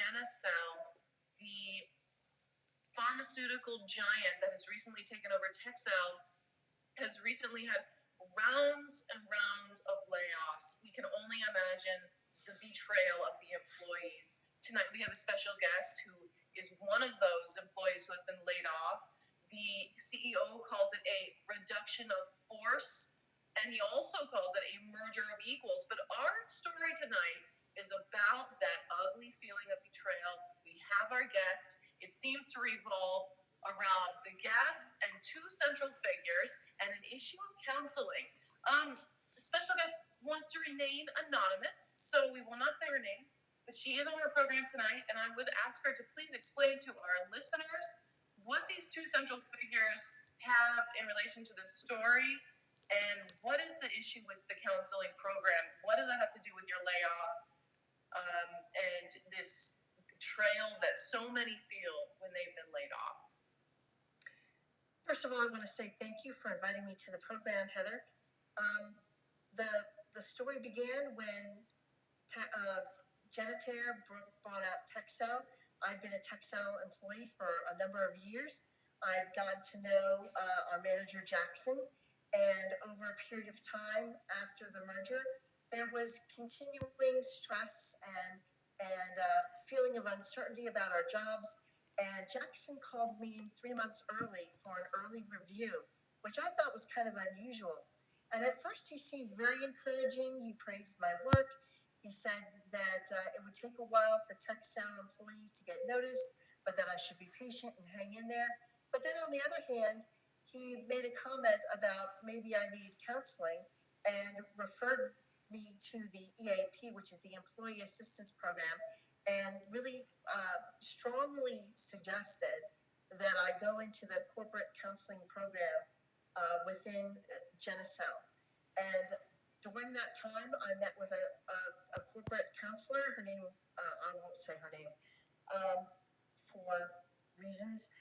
Genicel, the pharmaceutical giant that has recently taken over Texel, has recently had rounds and rounds of layoffs. We can only imagine the betrayal of the employees. Tonight we have a special guest who is one of those employees who has been laid off. The CEO calls it a reduction of force, and he also calls it a merger of equals. But our story tonight is about that ugly feeling of betrayal. We have our guest. It seems to revolve around the guest and two central figures and an issue of counseling. The special guest wants to remain anonymous, so we will not say her name, but she is on our program tonight, and I would ask her to please explain to our listeners what these two central figures have in relation to this story, and what is the issue with the counseling program? What does that have to do with your layoff and this betrayal that so many feel when they've been laid off? First of all, I want to say thank you for inviting me to the program, Heather. The story began when Genitaire bought out Texel. I'd been a Texel employee for a number of years. I'd gotten to know our manager, Jackson, and over a period of time after the merger, there was continuing stress and feeling of uncertainty about our jobs. And Jackson called me 3 months early for an early review, which I thought was kind of unusual. And at first he seemed very encouraging. He praised my work. He said that it would take a while for Texel employees to get noticed, but that I should be patient and hang in there. But then on the other hand, he made a comment about maybe I need counseling and referred me to the EAP, which is the Employee Assistance Program, and really strongly suggested that I go into the corporate counseling program within Genicel. And during that time, I met with a corporate counselor. Her name, I won't say her name for reasons.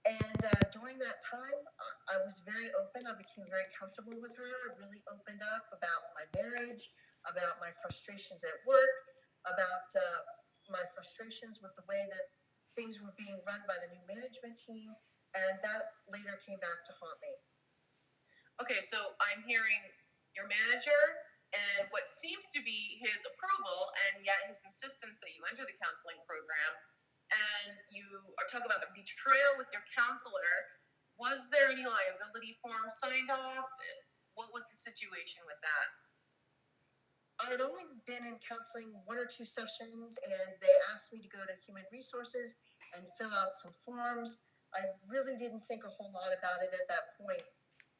And during that time, I was very open. I became very comfortable with her. I really opened up about my marriage, about my frustrations at work, about my frustrations with the way that things were being run by the new management team. And that later came back to haunt me. Okay, so I'm hearing your manager and what seems to be his approval and yet his insistence that you enter the counseling program, and you are talking about a betrayal with your counselor. Was there any liability form signed off? What was the situation with that? I had only been in counseling 1 or 2 sessions, and they asked me to go to Human Resources and fill out some forms. I really didn't think a whole lot about it at that point.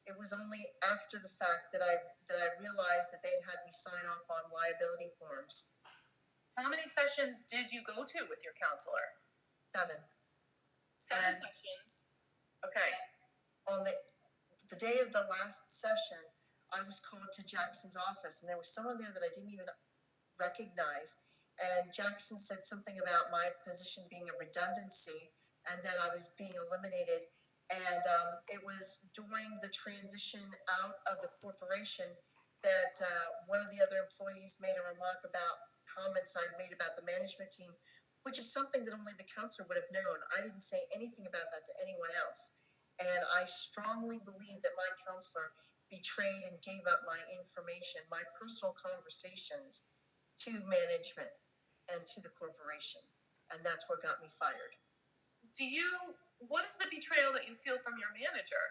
It was only after the fact that I realized that they had me sign off on liability forms. How many sessions did you go to with your counselor? 7. 7 sessions. Okay. On the day of the last session, I was called to Jackson's office, and there was someone there that I didn't even recognize. And Jackson said something about my position being a redundancy and that I was being eliminated. And it was during the transition out of the corporation that one of the other employees made a remark about comments I'd made about the management team, which is something that only the counselor would have known. I didn't say anything about that to anyone else. And I strongly believe that my counselor betrayed and gave up my information, my personal conversations to management and to the corporation. And that's what got me fired. What is the betrayal that you feel from your manager?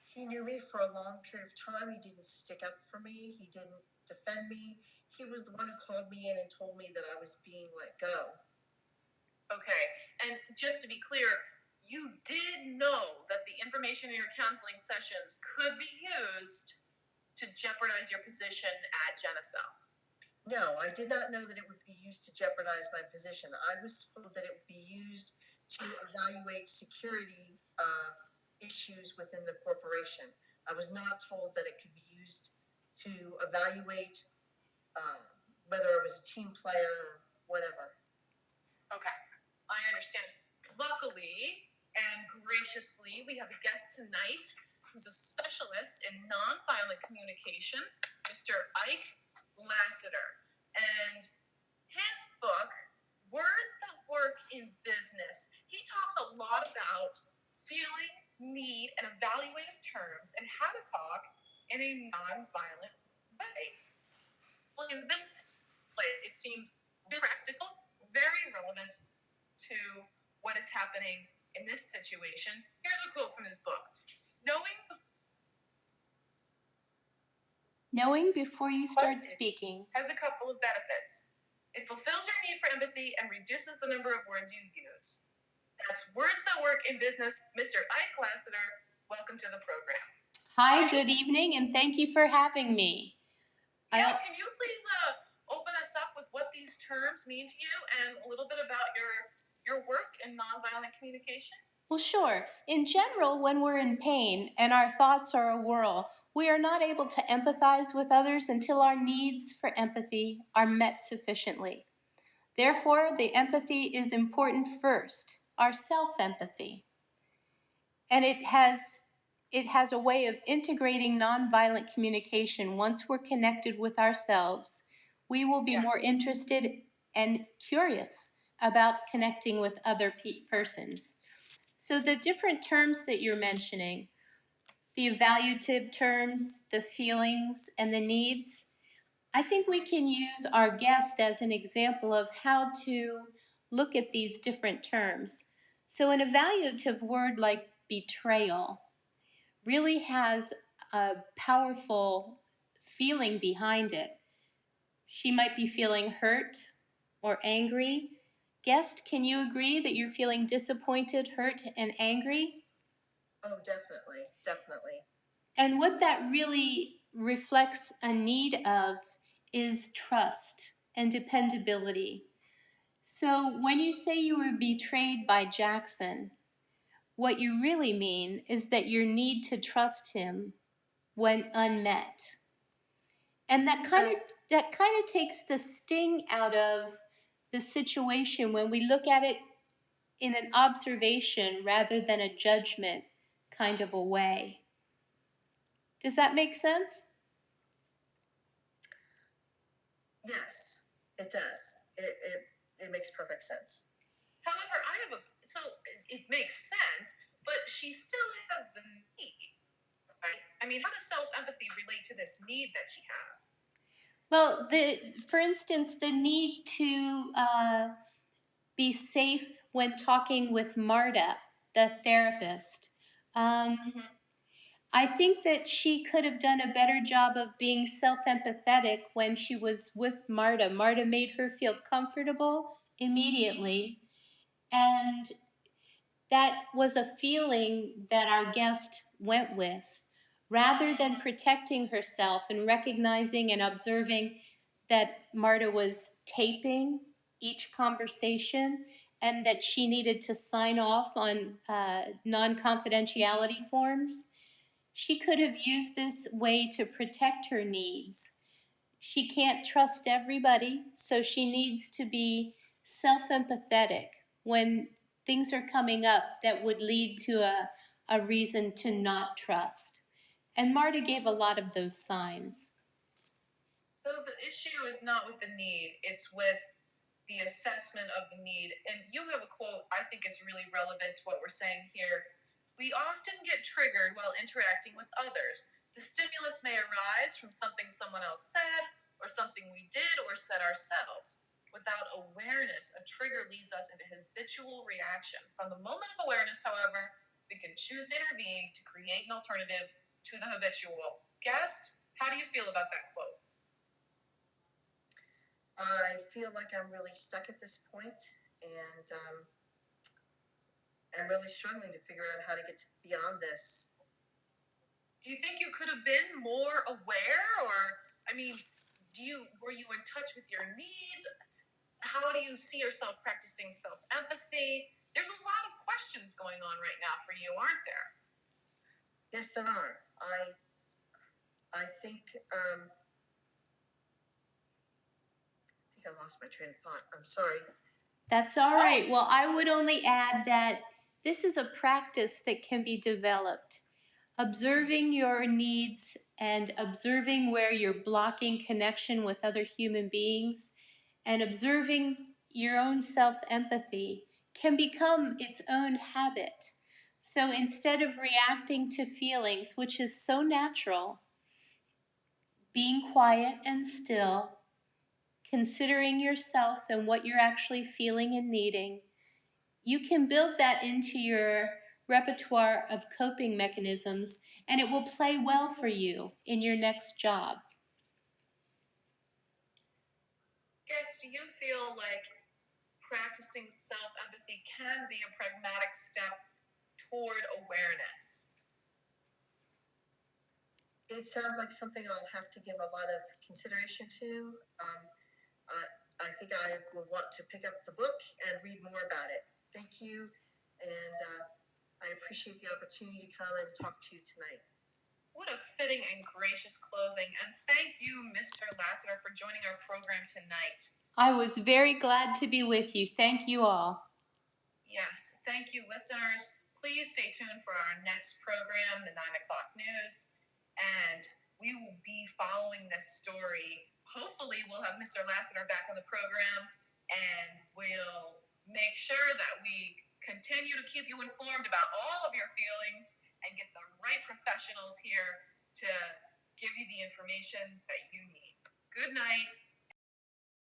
He knew me for a long period of time. He didn't stick up for me. He didn't defend me. He was the one who called me in and told me that I was being let go. Okay. And just to be clear, you did know that the information in your counseling sessions could be used to jeopardize your position at Genicel. No, I did not know that it would be used to jeopardize my position. I was told that it would be used to evaluate security issues within the corporation. I was not told that it could be used to evaluate whether it was a team player or whatever. Okay, I understand. Luckily and graciously, we have a guest tonight who's a specialist in nonviolent communication, Mr. Ike Lassiter. And his book, Words That Work in Business, he talks a lot about feeling, need, and evaluative terms and how to talk in a non-violent way. In this way, it seems very practical, very relevant to what is happening in this situation. Here's a quote from his book. Knowing before you start speaking has a couple of benefits. It fulfills your need for empathy and reduces the number of words you use. That's Words That Work in Business. Mr. Ike Lassiter, welcome to the program. Hi, good evening, and thank you for having me. Yeah, can you please open us up with what these terms mean to you and a little bit about your work in nonviolent communication? Well, sure. In general, when we're in pain and our thoughts are a whirl, we are not able to empathize with others until our needs for empathy are met sufficiently. Therefore, the empathy is important first, our self-empathy. And it has a way of integrating nonviolent communication. Once we're connected with ourselves, we will be more interested and curious about connecting with other persons. So the different terms that you're mentioning, the evaluative terms, the feelings, and the needs, I think we can use our guest as an example of how to look at these different terms. So an evaluative word like betrayal really has a powerful feeling behind it. She might be feeling hurt or angry. Guest, can you agree that you're feeling disappointed, hurt, and angry? Oh, definitely, definitely. And what that really reflects a need of is trust and dependability. So when you say you were betrayed by Jackson, what you really mean is that your need to trust him went unmet. And that kind of takes the sting out of the situation when we look at it in an observation rather than a judgment kind of a way. Does that make sense? Yes, it does. It makes perfect sense. However, so it makes sense, but she still has the need, right? I mean, how does self-empathy relate to this need that she has? Well, for instance, the need to be safe when talking with Marta, the therapist. I think that she could have done a better job of being self-empathetic when she was with Marta. Marta made her feel comfortable immediately, and that was a feeling that our guest went with. Rather than protecting herself and recognizing and observing that Marta was taping each conversation and that she needed to sign off on non-confidentiality forms, she could have used this way to protect her needs. She can't trust everybody, so she needs to be self-empathetic when things are coming up that would lead to a reason to not trust. And Marta gave a lot of those signs. So the issue is not with the need, it's with the assessment of the need. And you have a quote, I think it's really relevant to what we're saying here. We often get triggered while interacting with others. The stimulus may arise from something someone else said, or something we did or said ourselves. Without awareness, a trigger leads us into habitual reaction. From the moment of awareness, however, we can choose to intervene to create an alternative to the habitual. Guest, how do you feel about that quote? I feel like I'm really stuck at this point, and I'm really struggling to figure out how to get beyond this. Do you think you could have been more aware, or I mean, were you in touch with your needs? How do you see yourself practicing self-empathy? There's a lot of questions going on right now for you, aren't there? Yes, there are. I think I lost my train of thought. I'm sorry. That's all right. Well, I would only add that this is a practice that can be developed. Observing your needs and observing where you're blocking connection with other human beings and observing your own self-empathy can become its own habit. So instead of reacting to feelings, which is so natural, being quiet and still, considering yourself and what you're actually feeling and needing, you can build that into your repertoire of coping mechanisms, and it will play well for you in your next job. Guess, do you feel like practicing self-empathy can be a pragmatic step toward awareness? It sounds like something I'll have to give a lot of consideration to. I think I will want to pick up the book and read more about it. Thank you, and I appreciate the opportunity to come and talk to you tonight. What a fitting and gracious closing. And thank you, Mr. Lassiter, for joining our program tonight. I was very glad to be with you. Thank you all. Yes, thank you, listeners. Please stay tuned for our next program, the 9 o'clock news. And we will be following this story. Hopefully, we'll have Mr. Lassiter back on the program, and we'll make sure that we continue to keep you informed about all of your feelings and get the right professionals here to give you the information that you need. Good night.